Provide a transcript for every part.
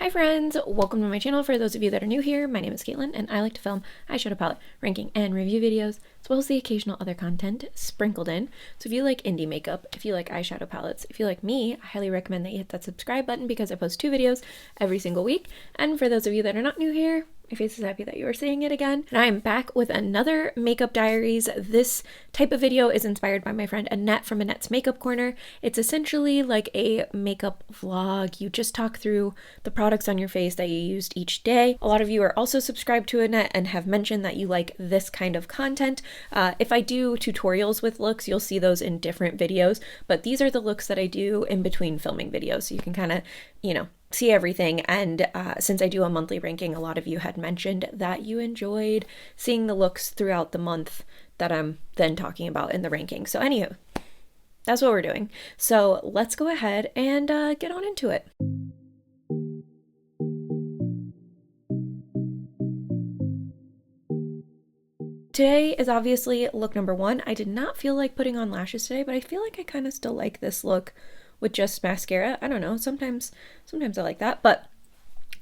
Hi friends, welcome to my channel. For those of you that are new here, my name is Katelyn and I like to film eyeshadow palette ranking and review videos, as well as the occasional other content sprinkled in. So if you like indie makeup, if you like eyeshadow palettes, if you like me, I highly recommend that you hit that subscribe button because I post 2 videos every single week. And for those of you that are not new here, my face is happy that you are seeing it again. And I am back with another makeup diaries. This type of video is inspired by my friend Annette from Annette's Makeup Corner. It's essentially like a makeup vlog. You just talk through the products on your face that you used each day. A lot of you are also subscribed to Annette and have mentioned that you like this kind of content. If I do tutorials with looks, you'll see those in different videos, but these are the looks that I do in between filming videos. So you can kind of, see everything. And since I do a monthly ranking, a lot of you had mentioned that you enjoyed seeing the looks throughout the month that I'm then talking about in the ranking. So anywho, that's what we're doing. So let's go ahead and get on into it. Today is obviously look number 1. I did not feel like putting on lashes today, but I feel like I kind of still like this look with just mascara. I don't know, sometimes I like that, but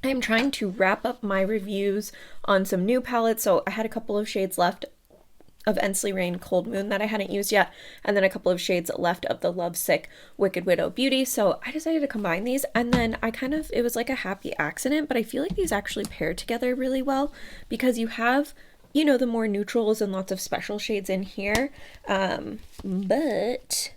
I am trying to wrap up my reviews on some new palettes. So I had a couple of shades left of Ensley Rain Cold Moon that I hadn't used yet, and then a couple of shades left of the Lovesick Wicked Widow Beauty. So I decided to combine these, and then it was like a happy accident, but I feel like these actually pair together really well because you have, the more neutrals and lots of special shades in here, but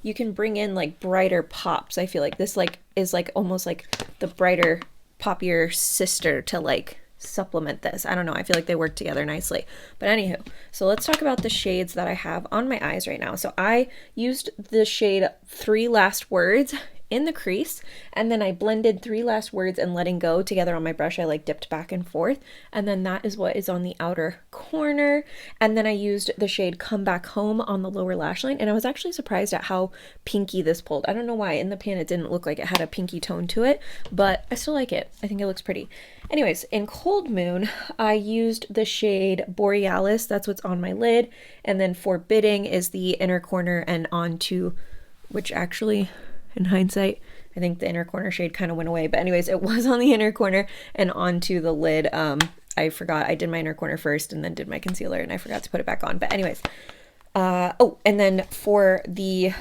you can bring in like brighter pops. I feel like this is almost like the brighter, poppier sister to supplement this. I don't know. I feel like they work together nicely. But anywho, so let's talk about the shades that I have on my eyes right now. So I used the shade 3 Last Words in the crease, and then I blended 3 Last Words and Letting Go together on my brush. I dipped back and forth, and then that is what is on the outer corner. And then I used the shade Come Back Home on the lower lash line, and I was actually surprised at how pinky this pulled. I don't know why. In the pan it didn't look like it had a pinky tone to it, but I still like it. I think it looks pretty. Anyways, in Cold Moon I used the shade Borealis. That's what's on my lid, and then Forbidding is the inner corner and onto, which actually, in hindsight, I think the inner corner shade kind of went away, but anyways, it was on the inner corner and onto the lid. I forgot I did my inner corner first and then did my concealer, and I forgot to put it back on. But anyways, oh, and then for the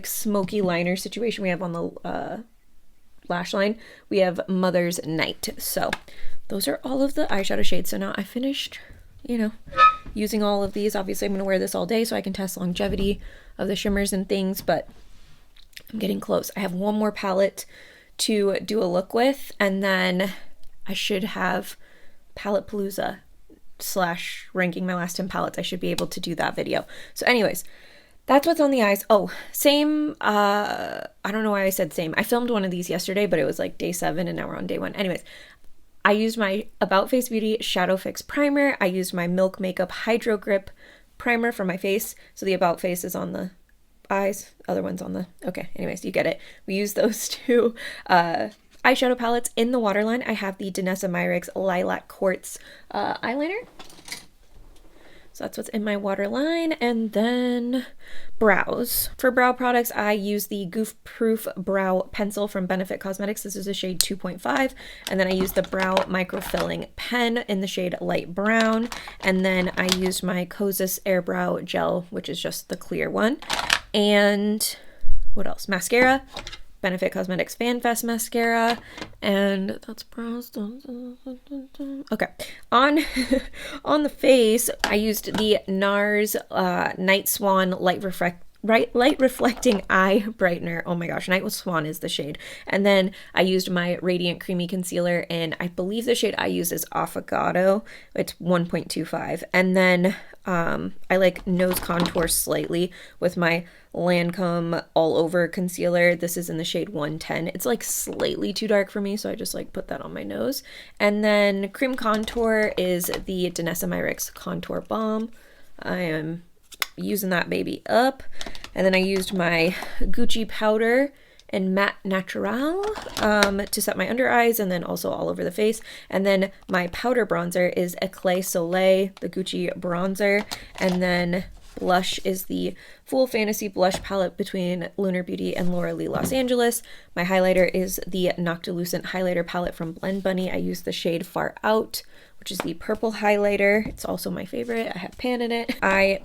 smoky liner situation we have on the lash line, we have Mother's Night. So those are all of the eyeshadow shades. So now I finished, using all of these. Obviously I'm going to wear this all day so I can test longevity of the shimmers and things, but I'm getting close. I have one more palette to do a look with, and then I should have Palette Palooza / ranking my last 10 palettes. I should be able to do that video. So anyways, that's what's on the eyes. Oh, same, I don't know why I said same. I filmed one of these yesterday, but it was day 7 and now we're on day 1. Anyways, I used my About Face Beauty Shadow Fix Primer. I used my Milk Makeup Hydro Grip Primer for my face. So the About Face is on the eyes, other one's on the, okay, anyways, you get it. We use those 2 eyeshadow palettes. In the waterline, I have the Danessa Myricks Lilac Quartz eyeliner. So that's what's in my waterline. And then brows. For brow products, I use the Goof Proof Brow Pencil from Benefit Cosmetics. This is a shade 2.5. And then I use the Brow Microfilling Pen in the shade Light Brown. And then I used my Kosas Airbrow Gel, which is just the clear one. And what else? Mascara. Benefit Cosmetics Fan Fest mascara, and that's brows. Okay, on the face, I used the NARS Night Swan Light Reflecting Eye Brightener. Oh my gosh, Night Swan is the shade. And then I used my Radiant Creamy Concealer, and I believe the shade I use is Affogato. It's 1.25. And then I nose contour slightly with my Lancome All Over Concealer. This is in the shade 110. It's slightly too dark for me, so I just put that on my nose. And then cream contour is the Danessa Myricks Contour Balm. I am using that baby up. And then I used my Gucci powder and Matte Natural to set my under eyes, and then also all over the face. And then my powder bronzer is Eclat Soleil, the Gucci bronzer. And then blush is the Full Fantasy Blush Palette between Lunar Beauty and Laura Lee Los Angeles. My highlighter is the Noctilucent Highlighter Palette from Blend Bunny. I use the shade Far Out, which is the purple highlighter. It's also my favorite. I have pan in it. I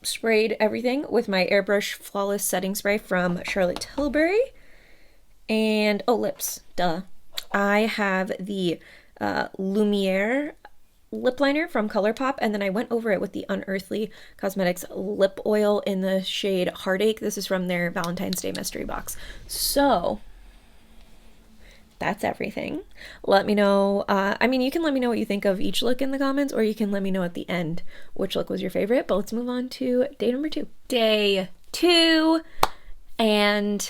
sprayed everything with my Airbrush Flawless Setting Spray from Charlotte Tilbury. And, oh, lips, duh. I have the Lumiere lip liner from ColourPop, and then I went over it with the Unearthly Cosmetics lip oil in the shade Heartache. This is from their Valentine's Day mystery box. So that's everything. Let me know, I mean, you can let me know what you think of each look in the comments, or you can let me know at the end which look was your favorite, but let's move on to day number 2. Day 2, and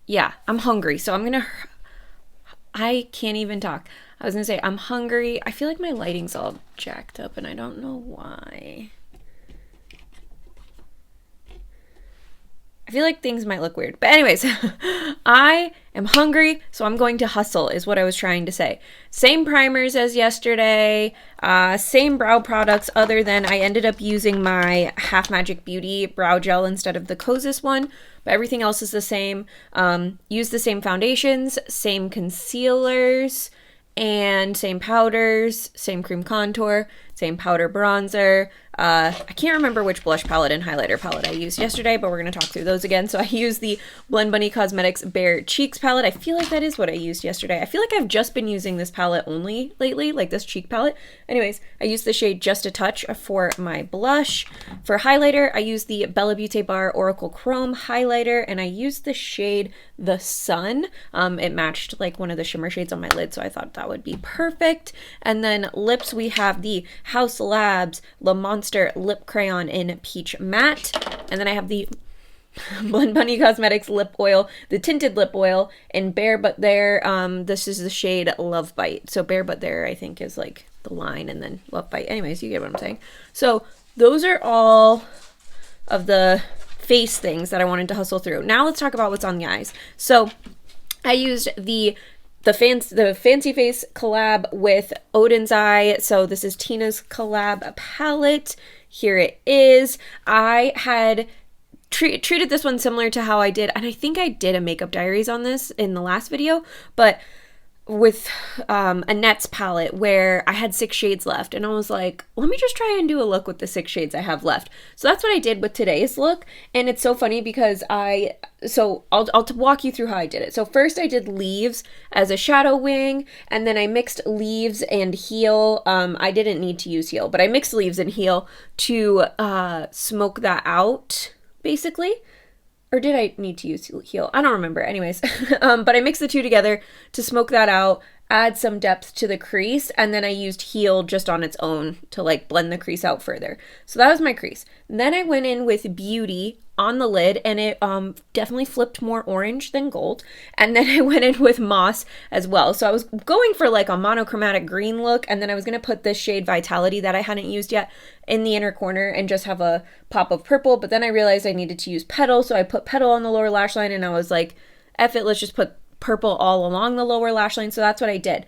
yeah, I'm hungry, so I can't even talk. I was gonna say, I'm hungry. I feel like my lighting's all jacked up and I don't know why. I feel like things might look weird. But anyways, I am hungry, so I'm going to hustle is what I was trying to say. Same primers as yesterday, same brow products, other than I ended up using my Half Magic Beauty brow gel instead of the Kosas one, but everything else is the same. Use the same foundations, same concealers, and same powders, same cream contour, same powder bronzer. I can't remember which blush palette and highlighter palette I used yesterday, but we're going to talk through those again. So I used the Blend Bunny Cosmetics Bare Cheeks palette. I feel like that is what I used yesterday. I feel like I've just been using this palette only lately, like this cheek palette. Anyways, I used the shade Just a Touch for my blush. For highlighter, I used the BellaBeauteBar Oracle Chrome highlighter, and I used the shade The Sun. It matched like one of the shimmer shades on my lid, so I thought that would be perfect. And then lips, we have the House Labs Le Monster Lip Crayon in Peach Matte. And then I have the Blend Bunny Cosmetics lip oil, the tinted lip oil in Bare But There. This is the shade Love Bite. So Bare But There, I think, is like the line, and then Love Bite. Anyways, you get what I'm saying. So those are all of the face things that I wanted to hustle through. Now let's talk about what's on the eyes. So I used the Fancy Face collab with Oden'S Eye. So this is Tina's collab palette. Here it is. I had treated this one similar to how I did, and I think I did a makeup diaries on this in the last video, but with Annette's palette, where I had 6 shades left, and I was like, let me just try and do a look with the 6 shades I have left. So that's what I did with today's look, and it's so funny because I'll walk you through how I did it. So first I did Leaves as a shadow wing, and then I mixed Leaves and Heal. I didn't need to use Heal, but I mixed Leaves and Heal to smoke that out, basically. Or did I need to use Heal? I don't remember. Anyways, but I mixed the two together to smoke that out, add some depth to the crease, and then I used Heal just on its own to like blend the crease out further. So that was my crease. Then I went in with Beauty on the lid, and it definitely flipped more orange than gold. And then I went in with Moss as well. So I was going for like a monochromatic green look, and then I was going to put this shade Vitality that I hadn't used yet in the inner corner and just have a pop of purple. But then I realized I needed to use Petal, so I put Petal on the lower lash line, and I was like, F it, let's just put purple all along the lower lash line. So that's what I did.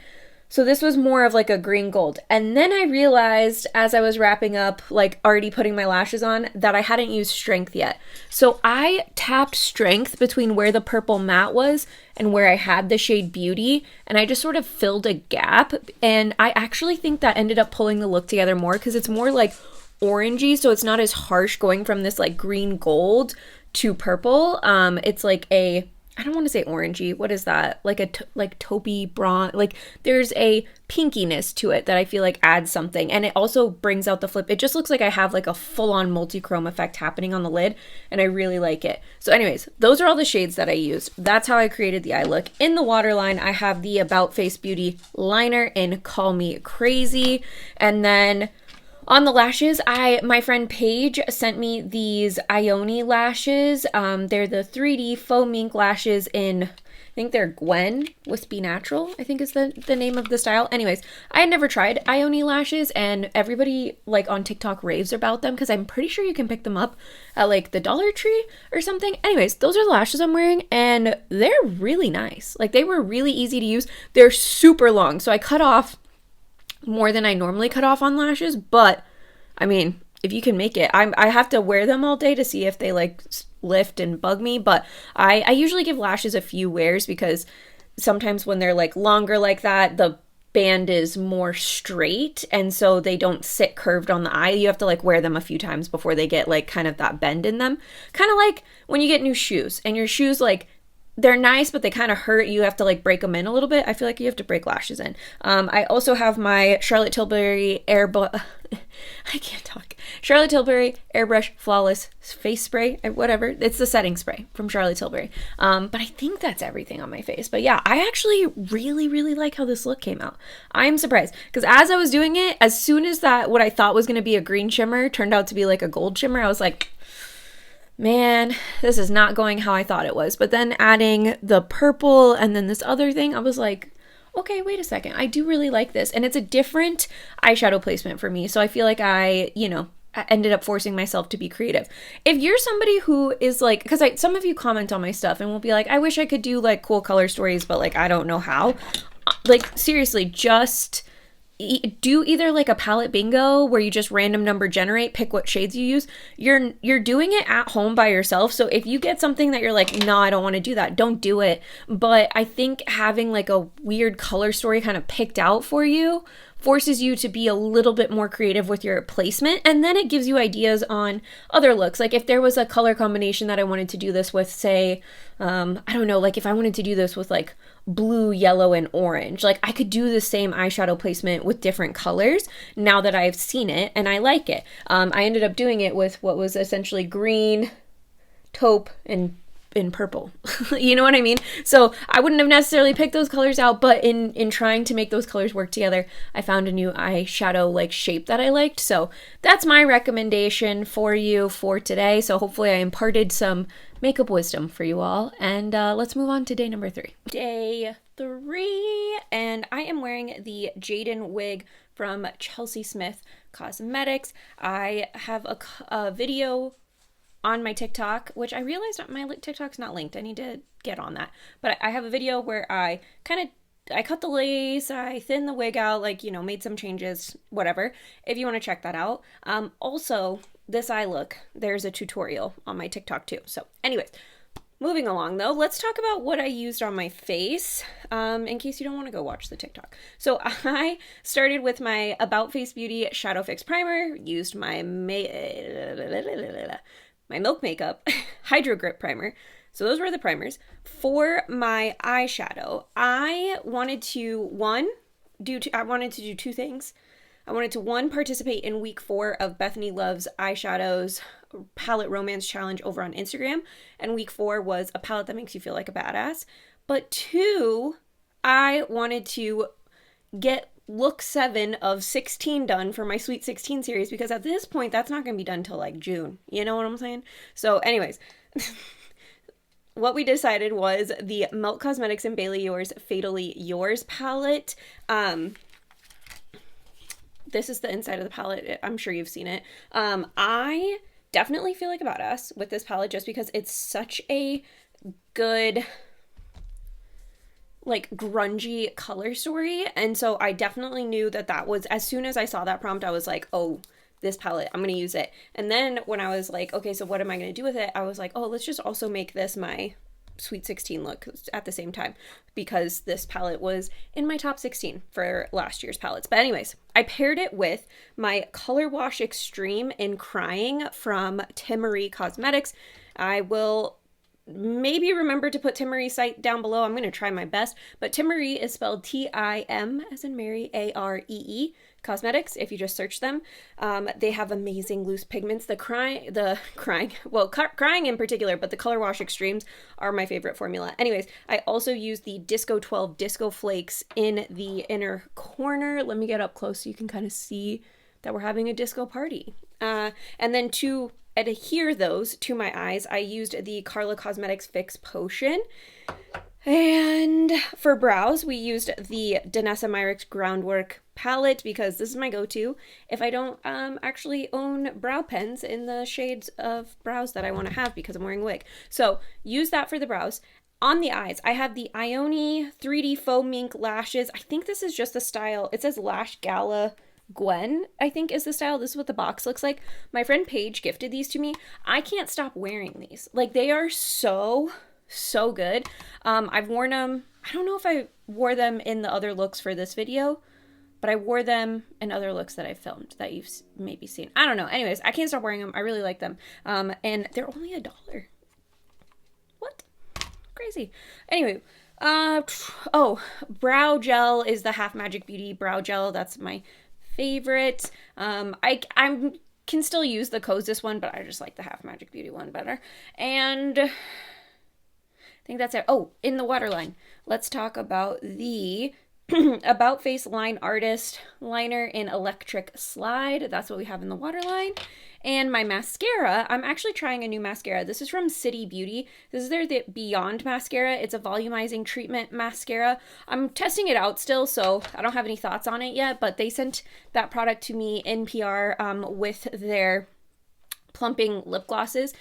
So this was more of like a green gold. And then I realized as I was wrapping up, like already putting my lashes on, that I hadn't used Strength yet. So I tapped Strength between where the purple matte was and where I had the shade Beauty, and I just sort of filled a gap. And I actually think that ended up pulling the look together more because it's more like orangey, so it's not as harsh going from this like green gold to purple. It's like a, I don't want to say orangey. What is that? Like a taupey bronze. Like there's a pinkiness to it that I feel like adds something, and it also brings out the flip. It just looks like I have like a full-on multi-chrome effect happening on the lid, and I really like it. So anyways, those are all the shades that I used. That's how I created the eye look. In the waterline, I have the About Face Beauty liner in Call Me Crazy, and then on the lashes, my friend Paige sent me these Ioni lashes. They're the 3D faux mink lashes in, I think they're Gwen Wispy Natural, I think is the name of the style. Anyways, I had never tried Ioni lashes, and everybody like on TikTok raves about them because I'm pretty sure you can pick them up at like the Dollar Tree or something. Anyways, those are the lashes I'm wearing, and they're really nice. Like they were really easy to use. They're super long, so I cut off more than I normally cut off on lashes, but I mean, if you can make it. I have to wear them all day to see if they like lift and bug me, but I usually give lashes a few wears because sometimes when they're like longer like that, the band is more straight and so they don't sit curved on the eye. You have to like wear them a few times before they get like kind of that bend in them. Kind of like when you get new shoes and your shoes like they're nice, but they kind of hurt. You have to like break them in a little bit. I feel like you have to break lashes in. I also have my Charlotte Tilbury I can't talk. Charlotte Tilbury Airbrush Flawless Face Spray, whatever. It's the setting spray from Charlotte Tilbury. But I think that's everything on my face. But yeah, I actually really, really like how this look came out. I'm surprised because as I was doing it, as soon as that what I thought was going to be a green shimmer turned out to be like a gold shimmer, I was like, man, this is not going how I thought it was. But then adding the purple and then this other thing, I was like, okay, wait a second. I do really like this. And it's a different eyeshadow placement for me. So I feel like I ended up forcing myself to be creative. If you're somebody who is like, because some of you comment on my stuff and will be like, I wish I could do like cool color stories, but like, I don't know how. Like, seriously, just do either like a palette bingo where you just random number generate, pick what shades you use. You're doing it at home by yourself. So if you get something that you're like, no, I don't want to do that, don't do it. But I think having like a weird color story kind of picked out for you forces you to be a little bit more creative with your placement, and then it gives you ideas on other looks. Like if there was a color combination that I wanted to do this with, say, I don't know, like if I wanted to do this with like blue, yellow, and orange, like I could do the same eyeshadow placement with different colors now that I've seen it and I like it. I ended up doing it with what was essentially green, taupe, and in purple. You know what I mean? So I wouldn't have necessarily picked those colors out, but in trying to make those colors work together, I found a new eyeshadow like shape that I liked. So that's my recommendation for you for today. So hopefully I imparted some makeup wisdom for you all. And let's move on to day number 3. Day 3, and I am wearing the Jaden wig from Chelsea Smith Cosmetics. I have a video on my TikTok, which I realized my TikTok's not linked. I need to get on that. But I have a video where I cut the lace, I thinned the wig out, like, you know, made some changes, whatever, if you want to check that out. Also, this eye look, there's a tutorial on my TikTok too. So anyways, moving along though, let's talk about what I used on my face, in case you don't want to go watch the TikTok. So I started with my About Face Beauty Shadow Fix Primer, used my Milk Makeup Hydro Grip Primer. So those were the primers. For my eyeshadow, I wanted to do two things. I wanted to participate in week 4 of Bethany Love's Eyeshadows Palette Romance Challenge over on Instagram. And week 4 was a palette that makes you feel like a badass. But 2, I wanted to get look 7 of 16 done for my Sweet 16 series, because at this point that's not going to be done till like June. You know what I'm saying? So anyways, what we decided was the Melt Cosmetics and Bailey Yours Fatally Yours palette. This is the inside of the palette. I'm sure you've seen it. I definitely feel like a badass with this palette just because it's such a good, like, grungy color story. And so I definitely knew that was, as soon as I saw that prompt, I was like, oh, this palette, I'm going to use it. And then when I was like, okay, so what am I going to do with it? I was like, oh, let's just also make this my Sweet 16 look at the same time, because this palette was in my top 16 for last year's palettes. But anyways, I paired it with my Color Wash Extreme in Crying from Timmery Cosmetics. I will maybe remember to put Timmery's site down below. I'm going to try my best, but Timmery is spelled Tim as in Mary, Aree Cosmetics. If you just search them, they have amazing loose pigments. Crying in particular, but the Color Wash Extremes are my favorite formula. Anyways, I also use the Disco 12 Disco Flakes in the inner corner. Let me get up close so you can kind of see that we're having a disco party. And then to adhere those to my eyes, I used the Carla Cosmetics Fix Potion. And for brows, we used the Danessa Myricks Groundwork palette, because this is my go-to if I don't actually own brow pens in the shades of brows that I want to have because I'm wearing a wig. So use that for the brows. On the eyes, I have the Ioni 3D Faux Mink Lashes. I think this is just the style. It says Lash Gala Gwen, I think is the style. This is what the box looks like. My friend Paige gifted these to me. I can't stop wearing these. Like, they are so good. I've worn them. I don't know if I wore them in the other looks for this video, but I wore them in other looks that I filmed that you've maybe seen. I don't know. Anyways, I can't stop wearing them. I really like them. And they're only $1. What? Crazy. Anyway, oh, brow gel is the Half Magic Beauty brow gel. That's my favorite. I can still use the Kosas one, but I just like the Half Magic Beauty one better. And I think that's it. Oh, in the waterline, let's talk about the About Face Line Artist liner in Electric Slide. That's what we have in the waterline. And my mascara, I'm actually trying a new mascara. This is from City Beauty. This is the Beyond mascara. It's a volumizing treatment mascara. I'm testing it out still, so I don't have any thoughts on it yet, but they sent that product to me in PR with their plumping lip glosses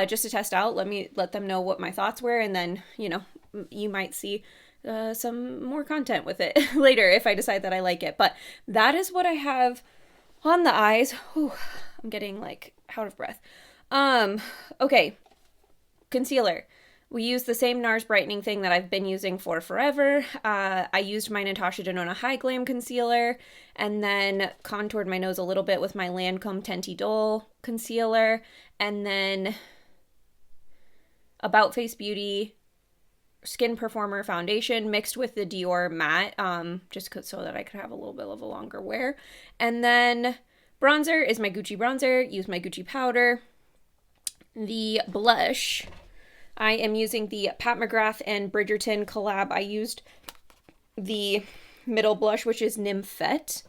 just to test out. Let them know what my thoughts were, and then, you know, you might see some more content with it later if I decide that I like it. But that is what I have on the eyes. Whew, I'm getting like out of breath. Okay, concealer. We use the same NARS brightening thing that I've been using for forever. I used my Natasha Denona High Glam concealer and then contoured my nose a little bit with my Lancome Tenti Dole concealer, and then About Face Beauty Skin Performer foundation mixed with the Dior matte, just so that I could have a little bit of a longer wear. And then bronzer is my Gucci bronzer. Use my Gucci powder. The blush, I am using the Pat McGrath and Bridgerton collab. I used the middle blush, which is Nymphette.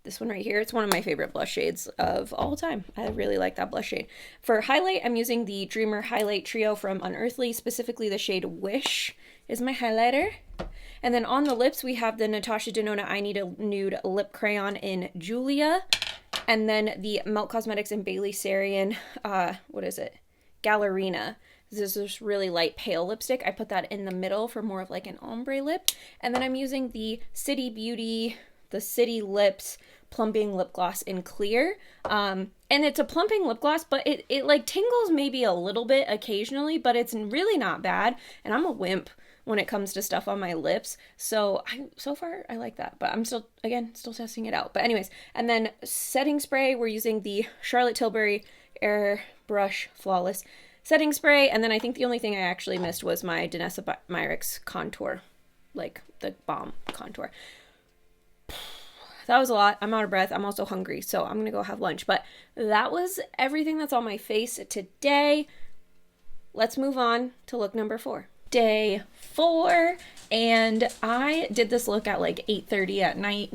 This one right here, it's one of my favorite blush shades of all time. I really like that blush shade. For highlight, I'm using the Dreamer Highlight Trio from Unearthly, specifically the shade Wish is my highlighter. And then on the lips, we have the Natasha Denona I Need a Nude Lip Crayon in Julia. And then the Melt Cosmetics and Bailey Sarian, what is it? Gallerina. This is this really light pale lipstick. I put that in the middle for more of like an ombre lip. And then I'm using the City Beauty, the City Lips plumping lip gloss in clear. And it's a plumping lip gloss, but it like tingles maybe a little bit occasionally, but it's really not bad. And I'm a wimp when it comes to stuff on my lips. So far I like that, but I'm still testing it out. But anyways, and then setting spray, we're using the Charlotte Tilbury Airbrush Flawless setting spray. And then I think the only thing I actually missed was my Danessa Myricks contour, like the balm contour. That was a lot. I'm out of breath. I'm also hungry, so I'm gonna go have lunch. But that was everything that's on my face today. Let's move on to look number 4. Day 4, and I did this look at like 8:30 at night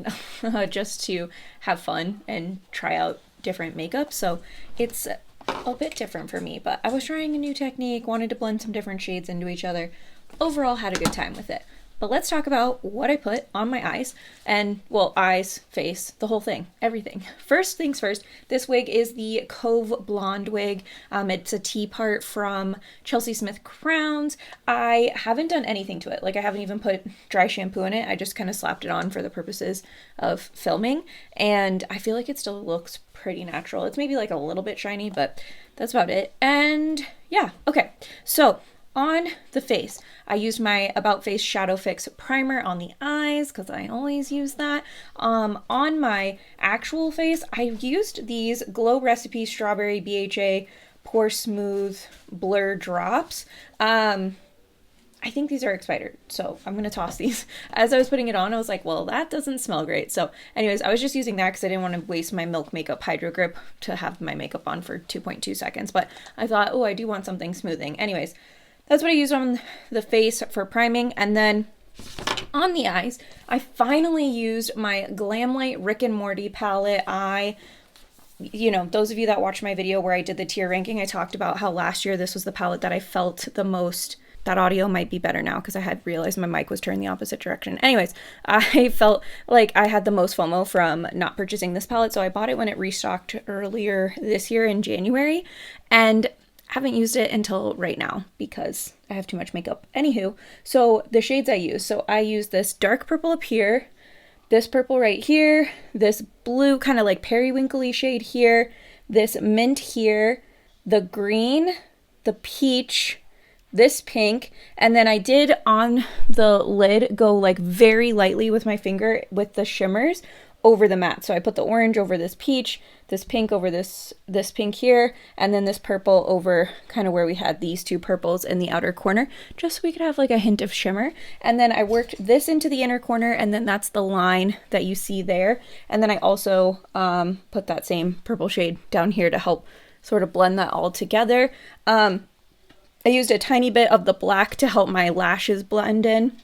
just to have fun and try out different makeup. So it's a bit different for me, but I was trying a new technique, wanted to blend some different shades into each other. Overall, had a good time with it. But let's talk about what I put on my eyes, and well, eyes, face, the whole thing, everything. First things first, this wig is the Cove Blonde wig. It's a T-part from Chelsea Smith Crowns. I haven't done anything to it. Like, I haven't even put dry shampoo in it. I just kind of slapped it on for the purposes of filming, and I feel like it still looks pretty natural. It's maybe like a little bit shiny, but that's about it. And yeah, okay, so on the face, I used my About Face Shadow Fix primer on the eyes because I always use that. On my actual face, I used these Glow Recipe Strawberry BHA Pore Smooth Blur Drops. I think these are expired, so I'm going to toss these. As I was putting it on, I was like, well, that doesn't smell great. So anyways, I was just using that because I didn't want to waste my Milk Makeup Hydro Grip to have my makeup on for 2.2 seconds. But I thought, oh, I do want something smoothing. Anyways, that's what I used on the face for priming. And then on the eyes, I finally used my Glamlite Rick and Morty palette. You know, those of you that watched my video where I did the tier ranking, I talked about how last year this was the palette that I felt the most. That audio might be better now because I had realized my mic was turned the opposite direction. Anyways, I felt like I had the most FOMO from not purchasing this palette, so I bought it when it restocked earlier this year in January, and haven't used it until right now because I have too much makeup. Anywho, so the shades I use. So I use this Dark Purple Up Here, this purple right here, this blue kind of like periwinkly shade here, this mint here, the green, the peach, this pink, and then I did on the lid go like very lightly with my finger with the shimmers over the matte. So I put the orange over this peach, this pink over this pink here, and then this purple over kind of where we had these two purples in the outer corner, just so we could have like a hint of shimmer. And then I worked this into the inner corner, and then that's the line that you see there. And then I also put that same purple shade down here to help sort of blend that all together. I used a tiny bit of the black to help my lashes blend in,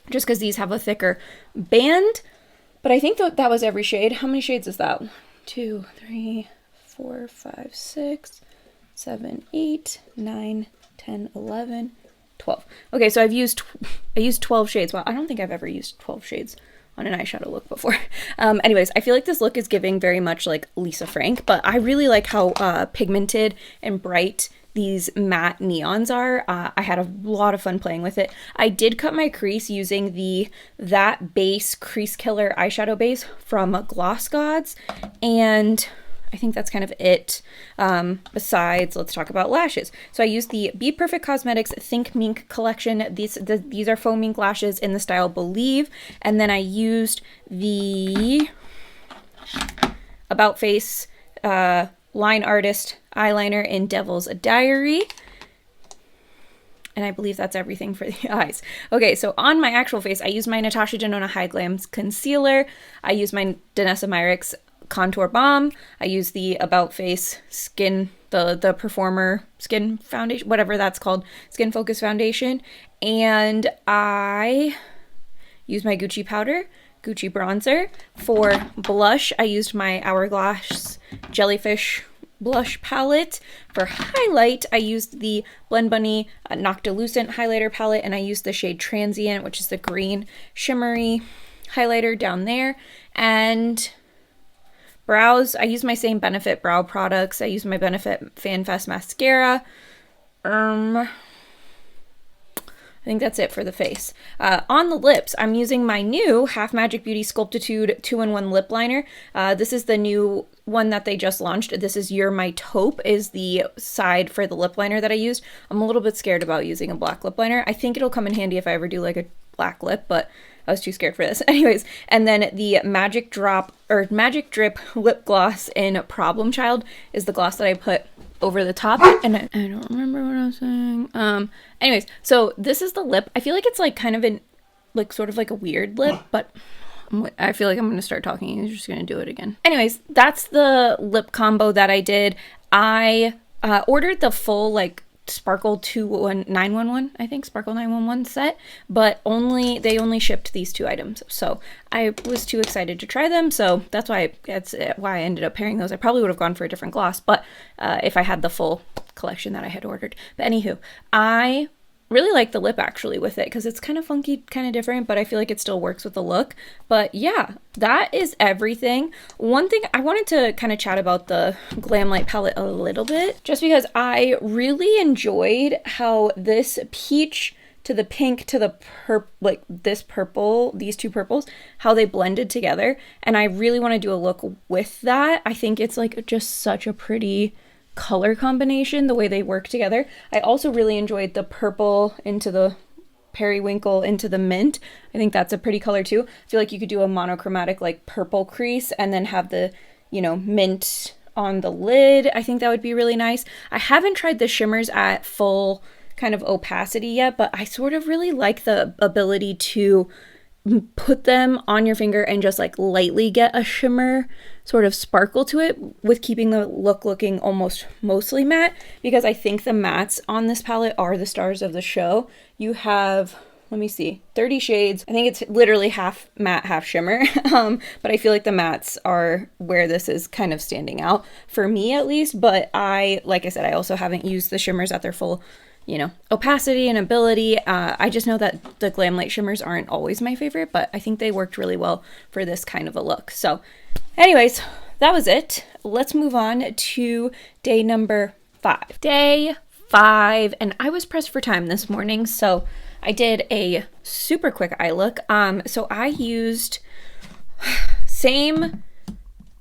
just because these have a thicker band. But I think that was every shade. How many shades is that? 2, 3, 4, 5, 6, 7, 8, 9, 10, 11, 12. Okay, so I used 12 shades. Wow, I don't think I've ever used 12 shades on an eyeshadow look before. Anyways, I feel like this look is giving very much like Lisa Frank, but I really like how pigmented and bright these matte neons are. I had a lot of fun playing with it. I did cut my crease using the That Base Crease Killer eyeshadow base from Gloss Gods, and I think that's kind of it. Besides, let's talk about lashes. So I used the Be Perfect Cosmetics Think Mink collection. These are foam mink lashes in the style Believe, and then I used the About Face Line Artist eyeliner in Devil's Diary. And I believe that's everything for the eyes. Okay, so on my actual face, I used my Natasha Denona High Glam Concealer. I used my Danessa Myricks Contour Balm. I used the About Face Skin, the Performer Skin Foundation, whatever that's called, Skin Focus Foundation. And I used my Gucci powder, Gucci bronzer. For blush, I used my Hourglass Jellyfish blush palette. For highlight, I used the Blend Bunny Noctilucent highlighter palette, and I used the shade Transient, which is the green shimmery highlighter down there. And brows, I used my same Benefit brow products. I used my Benefit Fan Fest mascara. I think that's it for the face. On the lips, I'm using my new Half Magic Beauty Sculptitude 2-in-1 lip liner. This is the new one that they just launched. This is You're My Taupe is the side for the lip liner that I used. I'm a little bit scared about using a black lip liner. I think it'll come in handy if I ever do like a black lip, but I was too scared for this. Anyways, and then the Magic Drip lip gloss in Problem Child is the gloss that I put over the top, and I don't remember what I was saying. Anyways, so this is the lip. I feel like it's like kind of an like sort of like a weird lip, but I feel like I'm gonna start talking and you're just gonna do it again. Anyways, that's the lip combo that I did. I ordered the full like Sparkle 911, I think, Sparkle 911 set, but they only shipped these two items, so I was too excited to try them, so that's why I ended up pairing those. I probably would have gone for a different gloss, but if I had the full collection that I had ordered. But anywho, I really like the lip actually with it because it's kind of funky, kind of different, but I feel like it still works with the look. But yeah, that is everything. One thing I wanted to kind of chat about the Glamlite palette a little bit, just because I really enjoyed how this peach to the pink to the like this purple, these two purples, how they blended together. And I really want to do a look with that. I think it's like just such a pretty color combination, the way they work together. I also really enjoyed the purple into the periwinkle into the mint. I think that's a pretty color too. I feel like you could do a monochromatic like purple crease and then have the, you know, mint on the lid. I think that would be really nice. I haven't tried the shimmers at full kind of opacity yet, but I sort of really like the ability to put them on your finger and just like lightly get a shimmer sort of sparkle to it with keeping the look looking almost mostly matte, because I think the mattes on this palette are the stars of the show. You have, let me see, 30 shades. I think it's literally half matte, half shimmer. But I feel like the mattes are where this is kind of standing out for me at least. But like I said, I also haven't used the shimmers at their full, you know, opacity and ability. I just know that the Glamlite shimmers aren't always my favorite, but I think they worked really well for this kind of a look. So anyways, that was it. Let's move on to day number 5. Day 5, and I was pressed for time this morning, so I did a super quick eye look. So I used same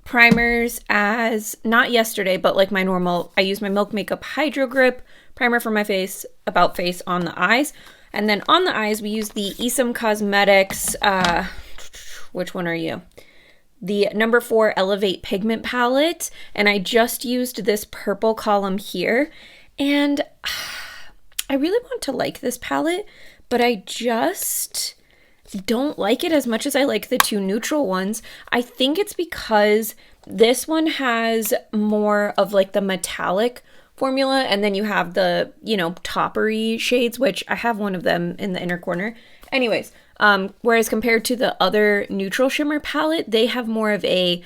primers as, not yesterday, but like my normal, I use my Milk Makeup Hydro Grip primer for my face, About Face on the eyes. And then on the eyes, we use the Isom Cosmetics, which one are you? The number 4 Elevate Pigment Palette. And I just used this purple column here. And I really want to like this palette, but I just don't like it as much as I like the 2 neutral ones. I think it's because this one has more of like the metallic formula, and then you have the, you know, toppery shades, which I have one of them in the inner corner. Anyways, whereas compared to the other neutral shimmer palette, they have more of a,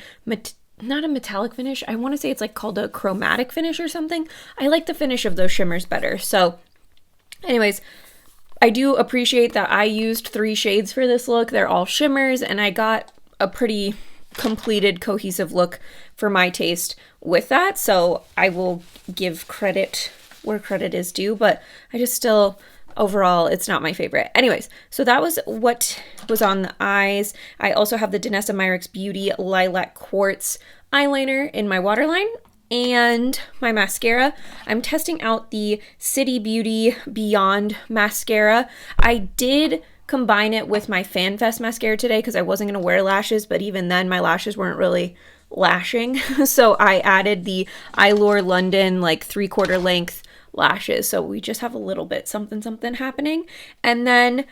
not a metallic finish. I want to say it's like called a chromatic finish or something. I like the finish of those shimmers better. So anyways, I do appreciate that I used 3 shades for this look. They're all shimmers, and I got a pretty completed, cohesive look for my taste with that. So I will give credit where credit is due, but I just still, overall, it's not my favorite. Anyways, so that was what was on the eyes. I also have the Danessa Myricks Beauty Lilac Quartz eyeliner in my waterline. And my mascara, I'm testing out the City Beauty Beyond mascara. I did combine it with my FanFest mascara today because I wasn't going to wear lashes, but even then my lashes weren't really lashing. So I added the Eylure London like 3/4 length lashes. So we just have a little bit something happening. And then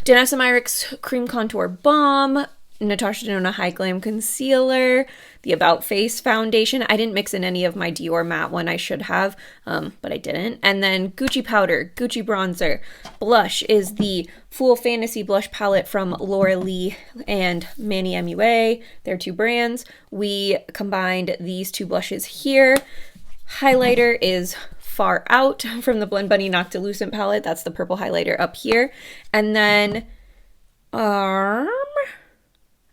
Danessa Myricks Cream Contour Balm, Natasha Denona High Glam Concealer, the About Face Foundation. I didn't mix in any of my Dior matte one. I should have, but I didn't. And then Gucci Powder, Gucci Bronzer. Blush is the Fool Fantasy Blush Palette from Laura Lee and Manny MUA. They're 2 brands. We combined these 2 blushes here. Highlighter is Far Out from the Blend Bunny Noctilucent palette. That's the purple highlighter up here. And then,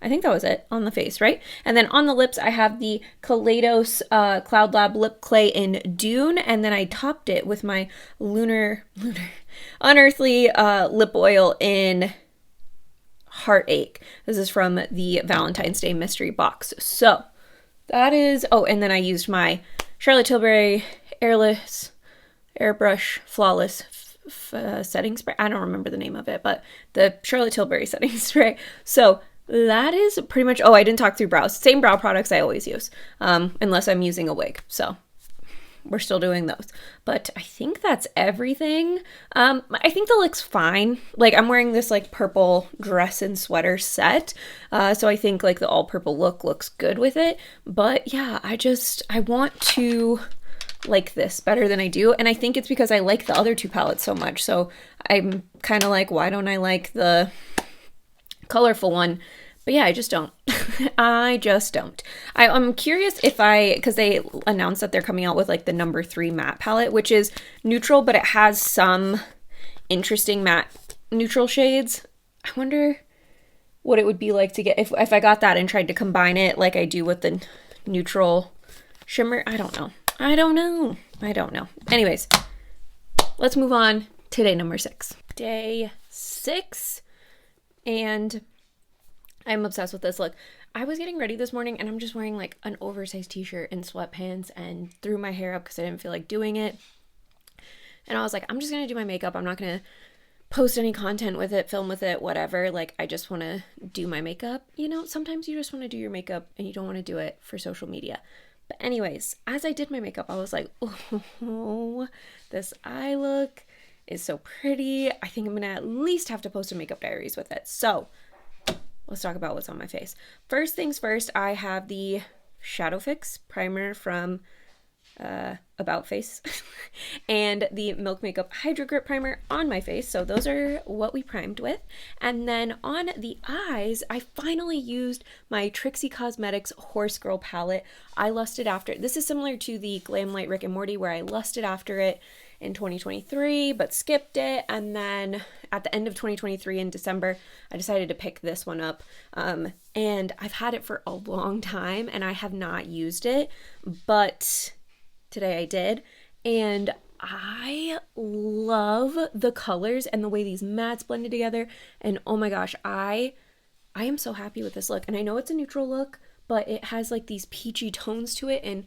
I think that was it on the face, right? And then on the lips, I have the Kaleidos Cloud Lab Lip Clay in Dune, and then I topped it with my Unearthly lip oil in Heartache. This is from the Valentine's Day mystery box. So that is, oh, and then I used my Charlotte Tilbury Airbrush Flawless setting spray. I don't remember the name of it, but the Charlotte Tilbury setting spray. So that is pretty much, oh, I didn't talk through brows. Same brow products I always use, unless I'm using a wig. So we're still doing those. But I think that's everything. I think the look's fine. Like, I'm wearing this like purple dress and sweater set. So I think like the all purple look looks good with it. But yeah, I want to like this better than I do. And I think it's because I like the other 2 palettes so much. So I'm kind of like, why don't I like the colorful one? But yeah, I just don't. I just don't. I'm curious if because they announced that they're coming out with like the number 3 matte palette, which is neutral, but it has some interesting matte neutral shades. I wonder what it would be like to get, if I got that and tried to combine it like I do with the neutral shimmer. I don't know. Anyways, let's move on to day number 6. Day 6. And I'm obsessed with this look. I was getting ready this morning and I'm just wearing like an oversized t-shirt and sweatpants and threw my hair up because I didn't feel like doing it. And I was like, I'm just going to do my makeup. I'm not going to post any content with it, film with it, whatever. Like, I just want to do my makeup. You know, sometimes you just want to do your makeup and you don't want to do it for social media. But anyways, as I did my makeup, I was like, oh, this eye look is so pretty. I think I'm going to at least have to post a makeup diaries with it. So let's talk about what's on my face. First things first, I have the Shadow Fix primer from About Face and the Milk Makeup Hydro Grip primer on my face. So those are what we primed with. And then on the eyes, I finally used my Trixie Cosmetics Horse Girl palette. I lusted after it. This is similar to the Glamlite Rick and Morty where I lusted after it in 2023 but skipped it, and then at the end of 2023 in December I decided to pick this one up, and I've had it for a long time and I have not used it, but today I did, and I love the colors and the way these mattes blended together, and oh my gosh, I I am so happy with this look. And I know it's a neutral look, but it has like these peachy tones to it, and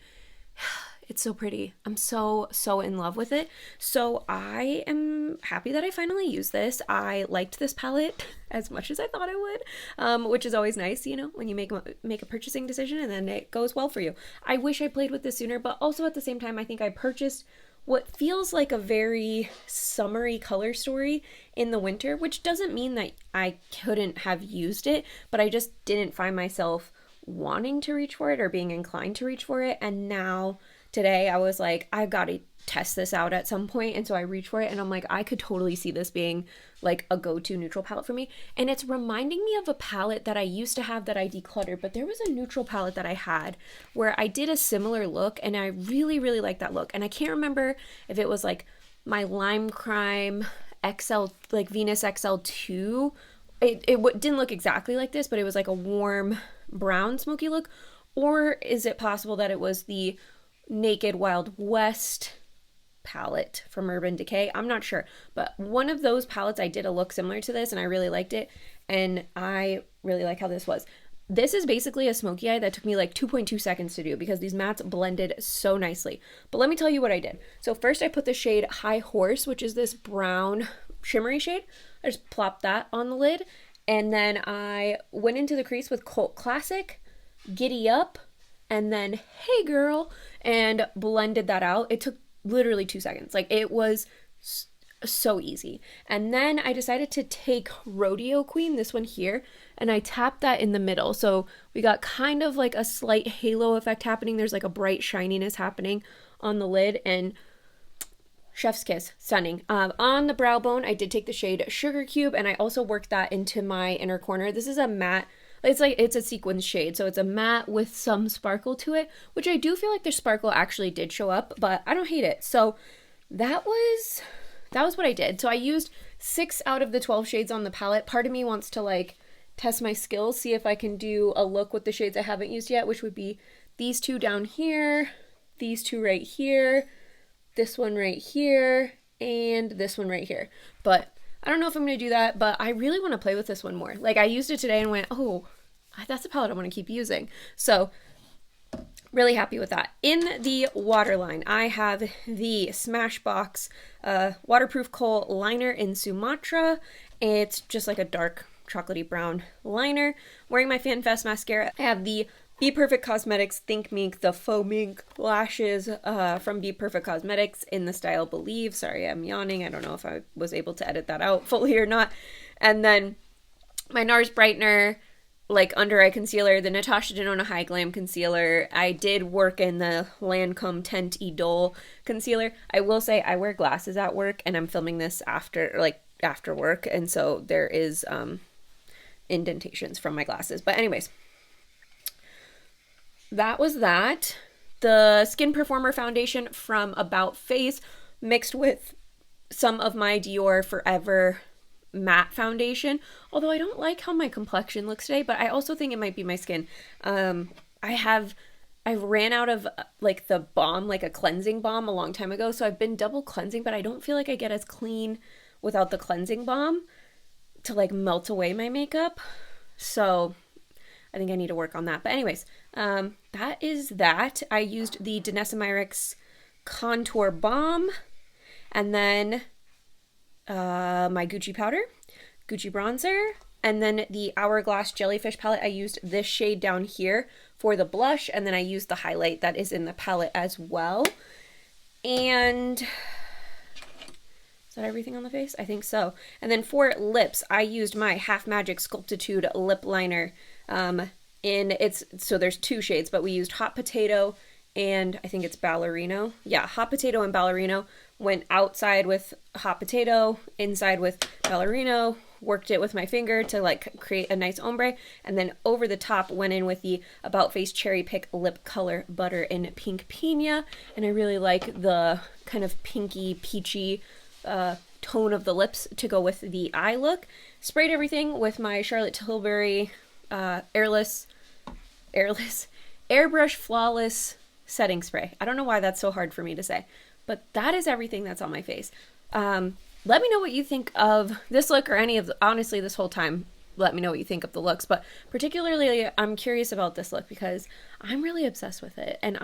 it's so pretty. I'm so in love with it. So I am happy that I finally used this. I liked this palette as much as I thought I would, which is always nice, you know, when you make a purchasing decision and then it goes well for you. I wish I played with this sooner, but also at the same time, I think I purchased what feels like a very summery color story in the winter, which doesn't mean that I couldn't have used it, but I just didn't find myself wanting to reach for it or being inclined to reach for it. And now today I was like, I've got to test this out at some point, and so I reached for it, and I'm like, I could totally see this being like a go-to neutral palette for me. And it's reminding me of a palette that I used to have that I decluttered, but there was a neutral palette that I had where I did a similar look, and I really liked that look. And I can't remember if it was like my Lime Crime XL, like Venus XL2. It didn't look exactly like this, but it was like a warm brown smoky look. Or is it possible that it was the Naked Wild West palette from Urban Decay? I'm not sure, but one of those palettes I did a look similar to this, and I really liked it, and I really like how this was. This is basically a smoky eye that took me like 2.2 seconds to do because these mattes blended so nicely. But let me tell you what I did. So first I put the shade High Horse, which is this brown shimmery shade. I just plopped that on the lid, and then I went into the crease with Cult Classic, Giddy Up, and then Hey Girl, and blended that out. It took literally 2 seconds. Like, it was so easy. And then I decided to take Rodeo Queen, this one here, and I tapped that in the middle. So we got kind of like a slight halo effect happening. There's like a bright shininess happening on the lid, and chef's kiss, stunning. On the brow bone, I did take the shade Sugar Cube, and I also worked that into my inner corner. This is a matte. It's a sequin shade, so it's a matte with some sparkle to it, which I do feel like the sparkle actually did show up, but I don't hate it. So that was what I did. So I used 6 out of the 12 shades on the palette. Part of me wants to like test my skills, see if I can do a look with the shades I haven't used yet, which would be these 2 down here, these 2 right here, this one right here, and this one right here. But I don't know if I'm going to do that, but I really want to play with this one more. Like, I used it today and went, oh, that's a palette I want to keep using. So really happy with that. In the waterline, I have the Smashbox Waterproof Kohl Liner in Sumatra. It's just like a dark chocolatey brown liner. Wearing my FanFest mascara, I have the Be Perfect Cosmetics Think Mink, the Faux Mink lashes from Be Perfect Cosmetics in the style Believe. Sorry, I'm yawning. I don't know if I was able to edit that out fully or not. And then my NARS Brightener, like under eye concealer, the Natasha Denona High Glam concealer. I did work in the Lancome Tint Idole concealer. I will say I wear glasses at work, and I'm filming this after work, and so there is indentations from my glasses. But anyways, that was that. The Skin Performer foundation from About Face mixed with some of my Dior Forever matte foundation. Although I don't like how my complexion looks today, but I also think it might be my skin. I ran out of like the balm, like a cleansing balm a long time ago. So I've been double cleansing, but I don't feel like I get as clean without the cleansing balm to like melt away my makeup. So I think I need to work on that. But anyways, that is that. I used the Danessa Myricks Contour Balm, and then my Gucci powder, Gucci bronzer, and then the Hourglass Jellyfish palette. I used this shade down here for the blush, and then I used the highlight that is in the palette as well. And is that everything on the face? I think so. And then for lips, I used my Half Magic Sculptitude lip liner. So there's 2 shades, but we used Hot Potato and I think it's Ballerino. Yeah, Hot Potato and Ballerino. Went outside with Hot Potato, inside with Ballerino, worked it with my finger to like create a nice ombre, and then over the top went in with the About Face Cherry Pick Lip Color Butter in Pink Pina, and I really like the kind of pinky, peachy tone of the lips to go with the eye look. Sprayed everything with my Charlotte Tilbury Airbrush Flawless Setting Spray. I don't know why that's so hard for me to say, but that is everything that's on my face. Let me know what you think of this look or any of honestly, this whole time. let me know what you think of the looks. But particularly, I'm curious about this look because I'm really obsessed with it. And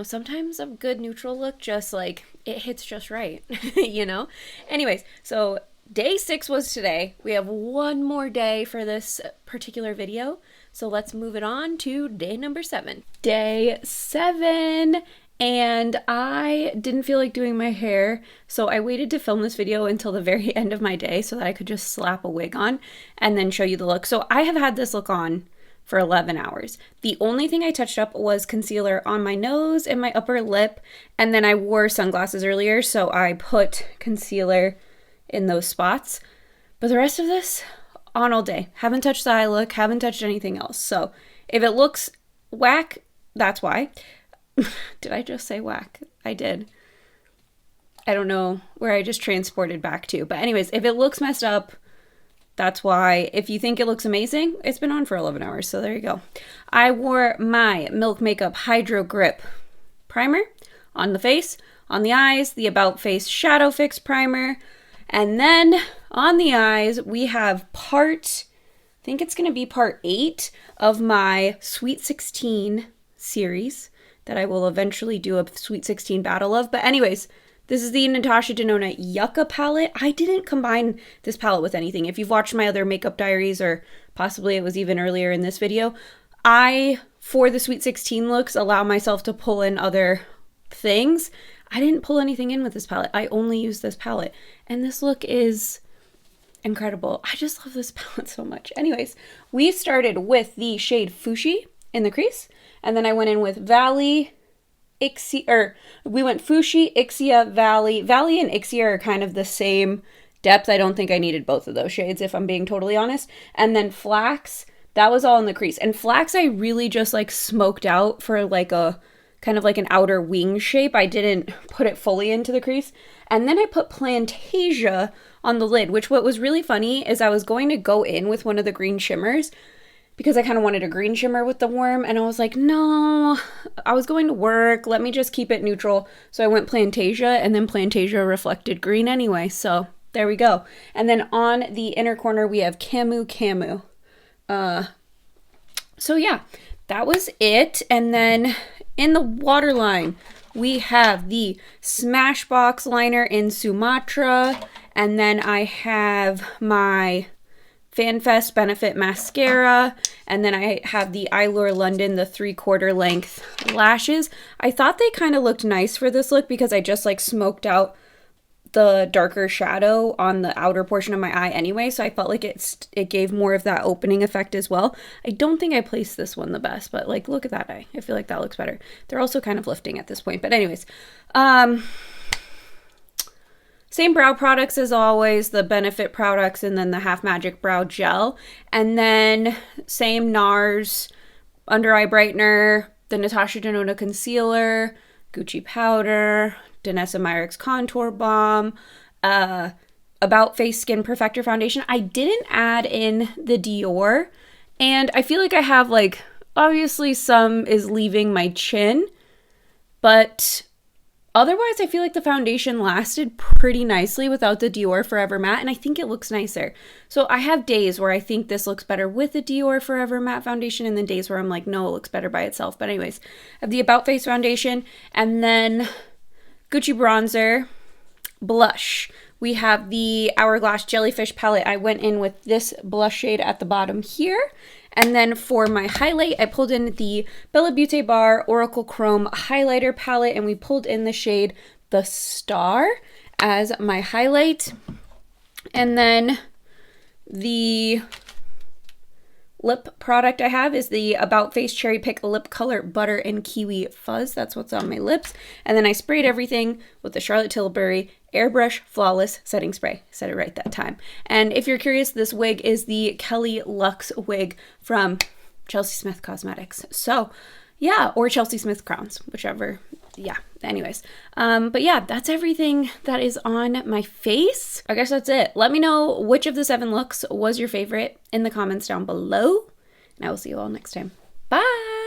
sometimes a good neutral look just like, it hits just right, Anyways, so day 6 was today. We have one more day for this particular video. So let's move it on to day number 7. Day 7. And I didn't feel like doing my hair, so I waited to film this video until the very end of my day so that I could just slap a wig on and then show you the look. So I have had this look on for 11 hours. The only thing I touched up was concealer on my nose and my upper lip, and then I wore sunglasses earlier, so I put concealer in those spots. But the rest of this, on all day. Haven't touched the eye look, haven't touched anything else. So if it looks whack, that's why. Did I just say whack? I did. I don't know where I just transported back to. But anyways, if it looks messed up, that's why. If you think it looks amazing, it's been on for 11 hours. So there you go. I wore my Milk Makeup Hydro Grip primer on the face, on the eyes, the About Face Shadow Fix primer. And then on the eyes, we have I think it's going to be part 8 of my Sweet 16 series that I will eventually do a Sweet 16 battle of. But anyways, this is the Natasha Denona Yucca palette. I didn't combine this palette with anything. If you've watched my other makeup diaries, or possibly it was even earlier in this video, for the Sweet 16 looks, allow myself to pull in other things. I didn't pull anything in with this palette. I only use this palette. And this look is incredible. I just love this palette so much. Anyways, we started with the shade Fuchsia in the crease. And then I went in with Valley, we went Fuchsia, Ixia, Valley. Valley and Ixia are kind of the same depth. I don't think I needed both of those shades, if I'm being totally honest. And then Flax, that was all in the crease. And Flax I really just like smoked out for like a kind of like an outer wing shape. I didn't put it fully into the crease. And then I put Plantasia on the lid, which what was really funny is I was going to go in with one of the green shimmers, because I kind of wanted a green shimmer with the worm, and I was like, no, I was going to work, let me just keep it neutral. So I went Plantasia, and then Plantasia reflected green anyway, so there we go. And then on the inner corner, we have Camu. So yeah, that was it. And then in the waterline, we have the Smashbox liner in Sumatra, and then I have my FanFest Benefit Mascara, and then I have the Eylure London, the 3/4 length lashes. I thought they kind of looked nice for this look because I just like smoked out the darker shadow on the outer portion of my eye anyway, so I felt like it gave more of that opening effect as well. I don't think I placed this one the best, but like look at that eye. I feel like that looks better. They're also kind of lifting at this point, but anyways, same brow products as always, the Benefit products, and then the Half Magic Brow Gel. And then same NARS under eye brightener, the Natasha Denona concealer, Gucci powder, Danessa Myricks contour balm, About Face Skin Perfector foundation. I didn't add in the Dior, and I feel like I have like, obviously some is leaving my chin, but otherwise, I feel like the foundation lasted pretty nicely without the Dior Forever Matte, and I think it looks nicer. So I have days where I think this looks better with the Dior Forever Matte foundation, and then days where I'm like, no, it looks better by itself. But anyways, I have the About Face foundation, and then Gucci bronzer, blush. We have the Hourglass Jellyfish palette. I went in with this blush shade at the bottom here. And then for my highlight, I pulled in the BellaBeauteBar Oracle Chrome Highlighter Palette, and we pulled in the shade The Star as my highlight. And then the lip product I have is the About Face Cherry Pick Lip Color Butter and Kiwi Fuzz. That's what's on my lips. And then I sprayed everything with the Charlotte Tilbury Airbrush Flawless Setting Spray. Said it right that time. And if you're curious, this wig is the Kelly Luxe wig from Chelsea Smith Cosmetics. So yeah, or Chelsea Smith Crowns, whichever. Yeah, anyways. But yeah, that's everything that is on my face. I guess that's it. Let me know which of the 7 looks was your favorite in the comments down below. And I will see you all next time. Bye!